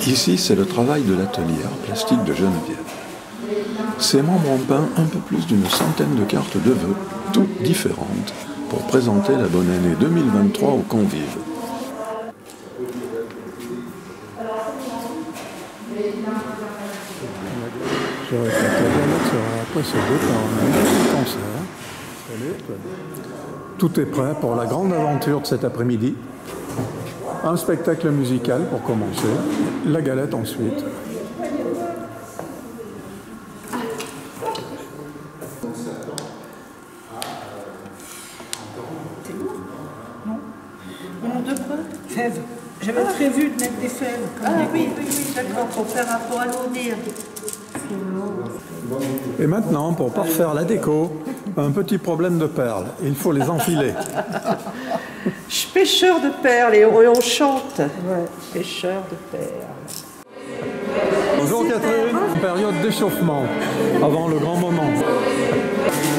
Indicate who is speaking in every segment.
Speaker 1: Ici, c'est le travail de l'atelier art plastique de Geneviève. Ses membres ont peint un peu plus d'une centaine de cartes de vœux, toutes différentes, pour présenter la bonne année 2023 aux convives.
Speaker 2: Je répète, la galette sera précédée par un magnifique concert. Tout est prêt pour la grande aventure de cet après-midi. Un spectacle musical pour commencer, la galette ensuite.
Speaker 3: Fèves. J'avais prévu de mettre des fèves. Oui, d'accord, pour faire pour alourdir.
Speaker 2: Et maintenant, pour parfaire la déco, un petit problème de perles. Il faut les enfiler.
Speaker 3: Je suis pêcheur de perles et on chante. Ouais, pêcheur de perles.
Speaker 2: Bonjour Catherine, période d'échauffement, avant le grand moment.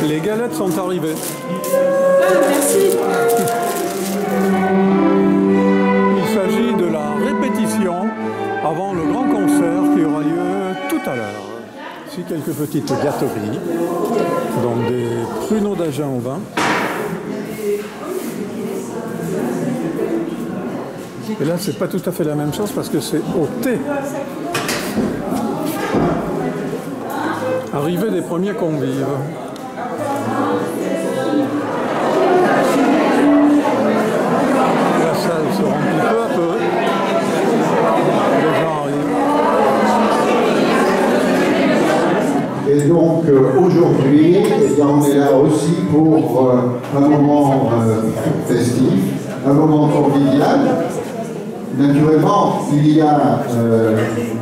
Speaker 2: Les galettes sont arrivées.
Speaker 3: Merci.
Speaker 2: Il s'agit de la répétition avant le grand concert qui aura lieu tout à l'heure. Ici quelques petites gâteries, donc des pruneaux d'Agen au vin. Et là, c'est pas tout à fait la même chose parce que c'est au thé. Arrivée des premiers convives. La salle se remplit peu à peu. Les gens arrivent.
Speaker 4: Et donc aujourd'hui, eh bien, on est là aussi pour un moment festif, un moment convivial. Naturellement, il y a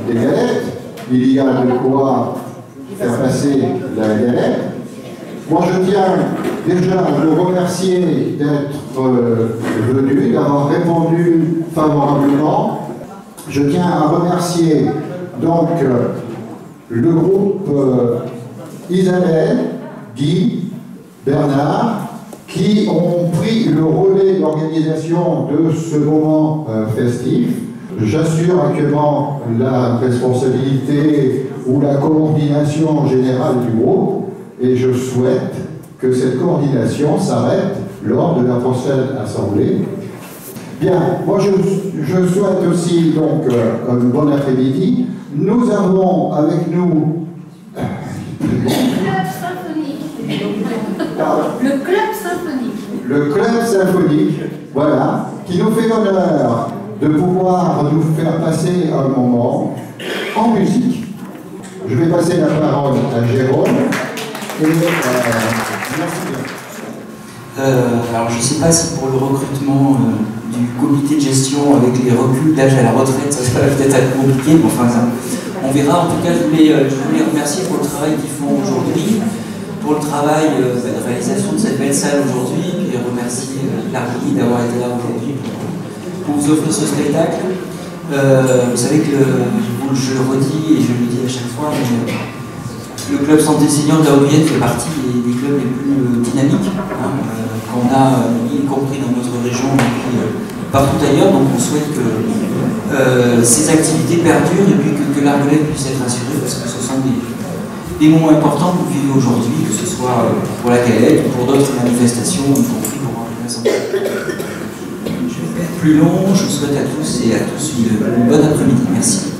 Speaker 4: des galettes, il y a de quoi faire passer la galette. Moi, je tiens déjà à vous remercier d'être venu, d'avoir répondu favorablement. Je tiens à remercier donc le groupe Isabelle, Guy, Bernard, qui ont pris le relais d'organisation de ce moment festif. J'assure actuellement la responsabilité ou la coordination générale du groupe et je souhaite que cette coordination s'arrête lors de la prochaine assemblée. Bien, moi je souhaite aussi donc un bon après-midi. Nous avons avec nous
Speaker 5: le club symphonique.
Speaker 4: Le club symphonique, voilà, qui nous fait l'honneur de pouvoir nous faire passer un moment en musique. Je vais passer la parole à Jérôme. Et, merci bien.
Speaker 6: Alors je ne sais pas si pour le recrutement du comité de gestion avec les reculs d'âge à la retraite, ça va peut-être être compliqué, mais enfin on verra. En tout cas, je voulais les remercier pour le travail qu'ils font aujourd'hui, pour le travail de réalisation de cette belle salle aujourd'hui, puis remercier Larry d'avoir été là aujourd'hui pour vous offrir ce spectacle. Vous savez que, je le redis et je le dis à chaque fois, mais le club Santé Senior de la Haute-Vienne fait partie des clubs les plus dynamiques qu'on a, y compris dans notre région et puis partout ailleurs. Donc on souhaite que ces activités perdurent et puis que l'Argelès puisse être assurée, parce que ce sont des moments importants que vous vivez aujourd'hui, que ce soit pour la galette ou pour d'autres manifestations, y compris pour la santé. Je vais pas être plus long, je vous souhaite à tous et à tous une bonne après-midi. Merci.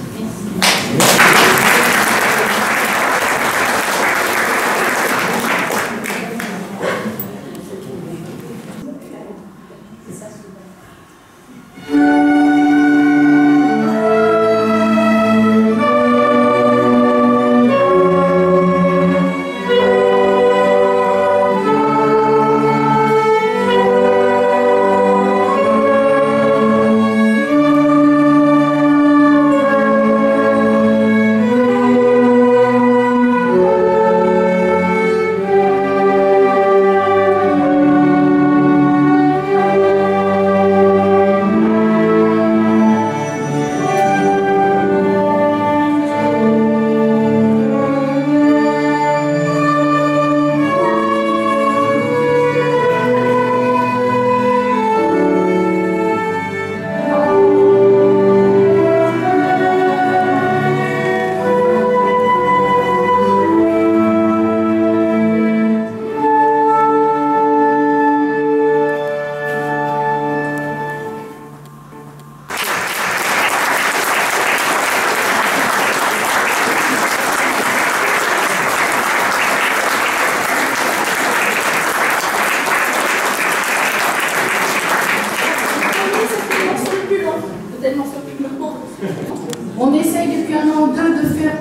Speaker 5: Canon 2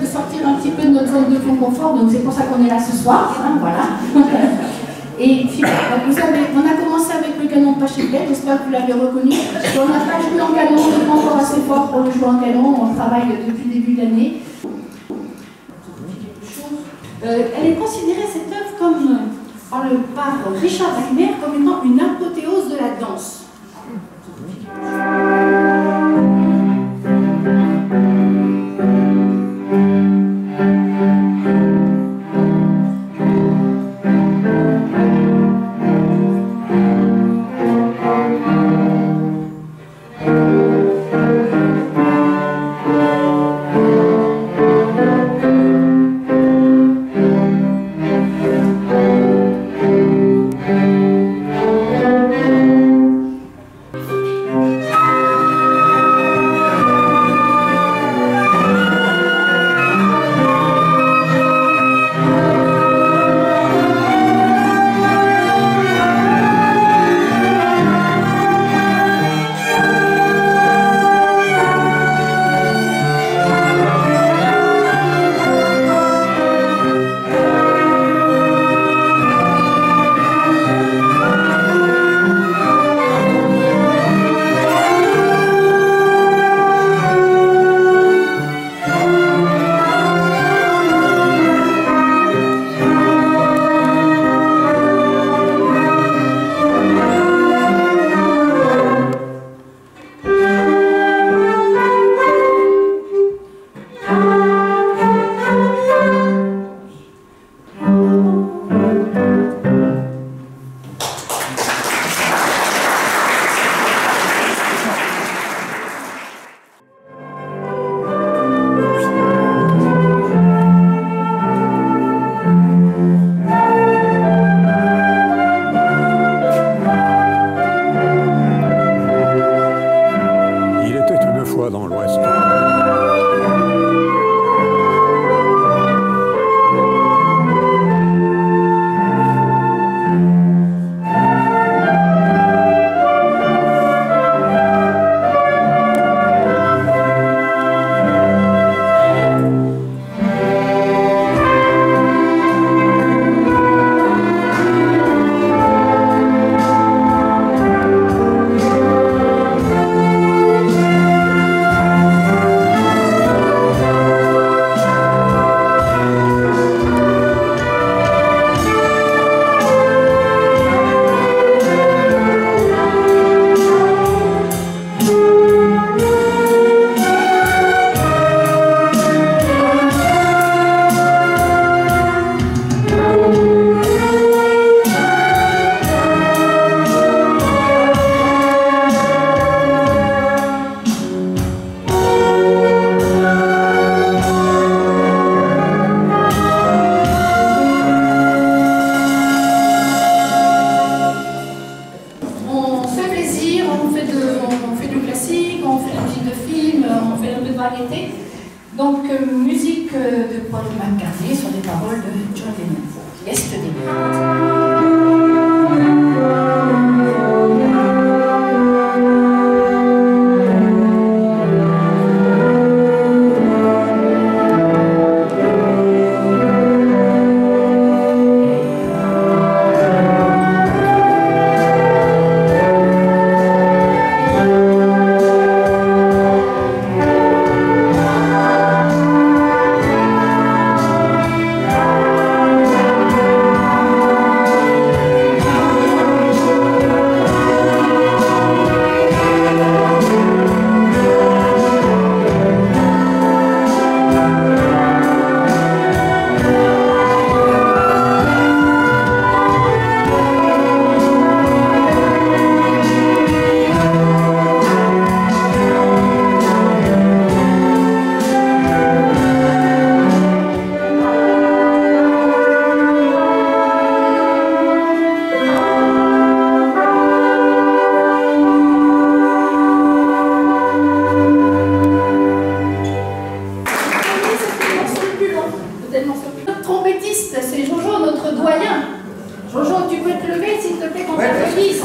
Speaker 5: de sortir un petit peu de notre zone de confort, donc c'est pour ça qu'on est là ce soir, hein, voilà. Et vous savez, on a commencé avec le canon de Pacheplet, j'espère que vous l'avez reconnu. On n'a pas joué en canon, on n'est pas encore assez fort pour le jouer en canon, on travaille depuis le début de l'année. Elle est considérée, cette œuvre, par Richard Wagner, comme étant une apothéose de la danse.
Speaker 2: Dans l'Ouest.
Speaker 5: Donc, musique de Paul McCartney sur des paroles de John Lennon. Yesterday. Notre trompettiste, c'est Jojo, notre doyen. Jojo, tu peux te lever, s'il te plaît, qu'on t'applaudisse.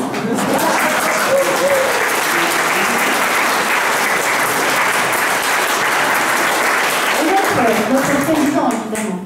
Speaker 5: notre président, évidemment.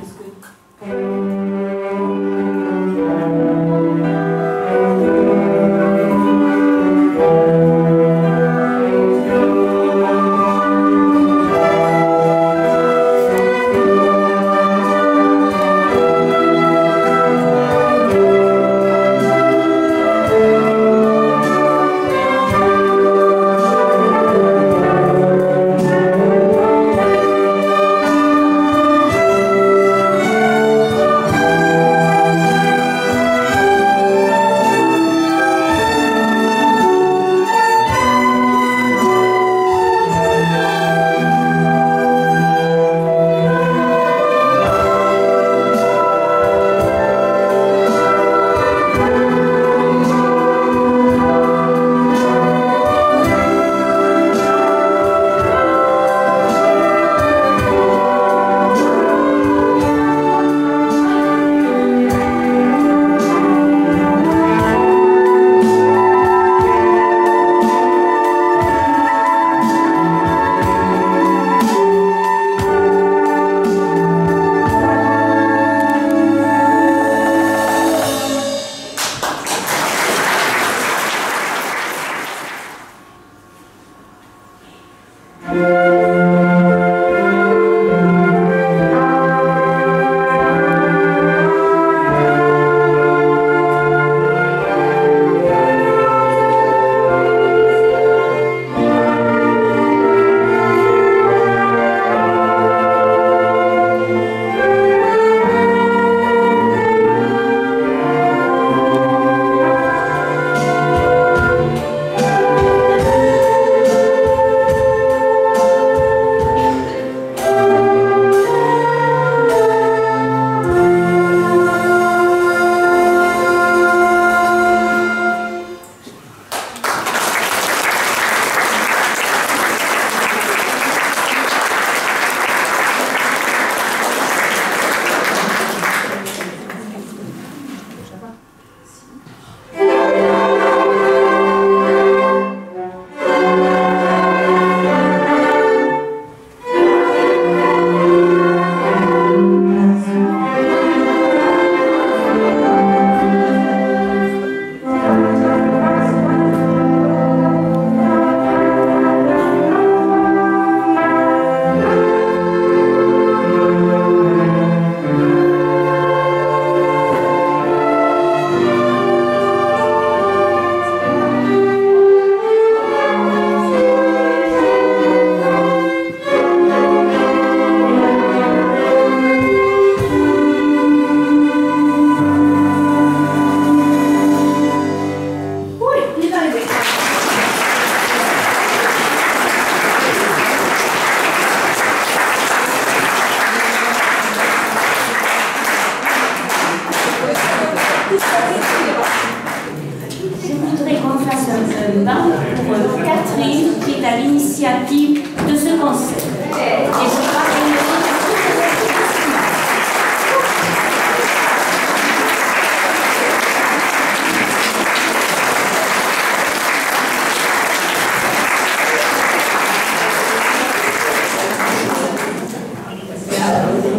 Speaker 7: pour Catherine qui est à l'initiative de ce concert. Et je crois qu'elle mérite toute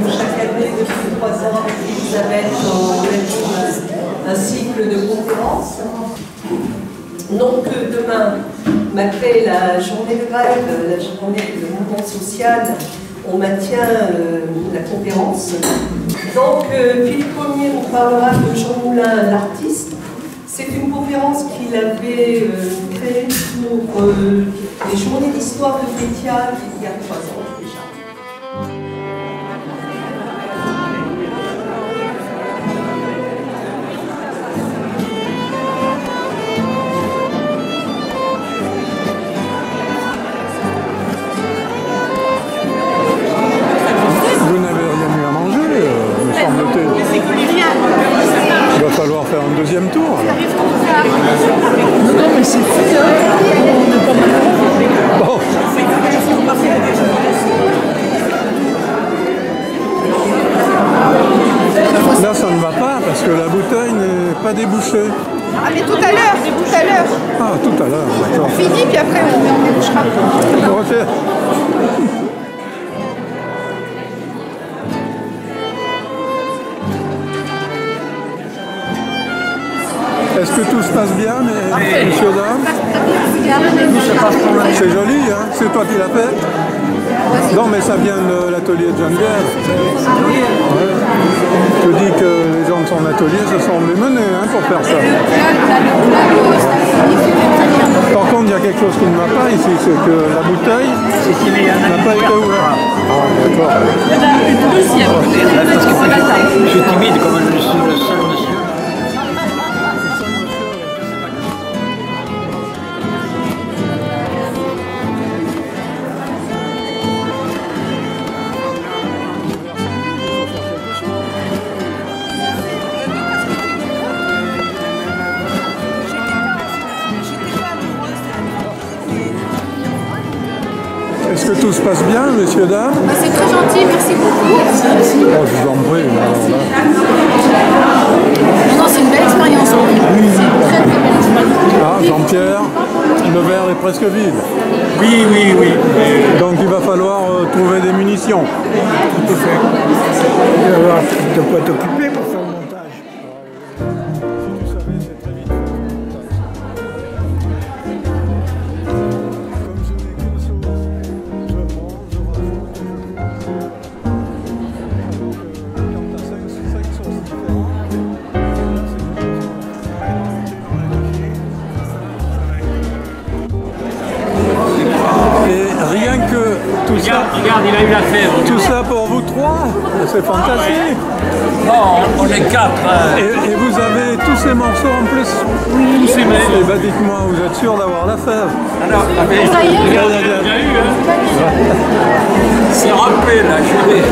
Speaker 3: Chaque année, depuis 3 ans, avec Elisabeth, on anime un cycle de conférences. Donc demain, malgré la journée de grève, la journée de mouvement social, on maintient la conférence. Donc Philippe Pommier nous parlera de Jean Moulin, l'artiste. C'est une conférence qu'il avait créée pour les journées d'histoire de Pétia il y a 3 ans déjà.
Speaker 2: Vous n'avez rien eu à manger, me semble-t-il.
Speaker 8: Mais c'est que les liens.
Speaker 2: Il va falloir faire un deuxième tour.
Speaker 8: Non, mais c'est fait, hein. On n'est pas malheureux.
Speaker 2: Bon. Là, ça ne va pas parce que la bouteille n'est pas débouchée.
Speaker 8: Ah, mais tout à l'heure, c'est tout à l'heure.
Speaker 2: Ah, tout à l'heure, d'accord.
Speaker 8: On finit, puis après, on débouchera.
Speaker 2: Ok. passe bien, messieurs, dames? C'est joli, hein? C'est toi qui l'as fait? Non, mais ça vient de l'atelier de Geneviève. Ouais. Je dis que les gens de son atelier se sont démenés pour faire ça. Par contre, il y a quelque chose qui ne va pas ici, c'est que la bouteille n'a pas été ouverte. D'accord.
Speaker 8: Une deuxième peut-être, parce que c'est la table.
Speaker 9: Je suis timide comme je suis le seul monsieur.
Speaker 2: Est-ce que tout se passe bien, messieurs, dames?
Speaker 5: C'est très gentil, merci beaucoup.
Speaker 2: Oh, je vous en prie.
Speaker 5: Non, c'est une belle expérience. C'est une très très belle expérience.
Speaker 2: Ah, Jean-Pierre, le verre est presque vide.
Speaker 9: Oui, oui, oui.
Speaker 2: Donc il va falloir trouver des munitions.
Speaker 9: Tout à fait. Tu vas voir de quoi t'occuper pour faire le montage.
Speaker 2: Vous savez, c'est très vite. Comme je n'ai qu'une sauce, je prends, je rajoute, je coupe. Quand tu as 5 sauces différentes, et rien que tout ça.
Speaker 9: Regarde, il a eu la fèvre.
Speaker 2: Tout ça pour vous trois, c'est fantastique.
Speaker 9: Non, on est 4.
Speaker 2: Et vous avez tous ces morceaux en plus?
Speaker 9: Tous ces mails.
Speaker 2: Eh ben dites-moi, vous êtes sûr d'avoir la fève?
Speaker 9: Alors,
Speaker 5: Ça y est,
Speaker 9: bien eu, hein. C'est râpé, là, je l'ai.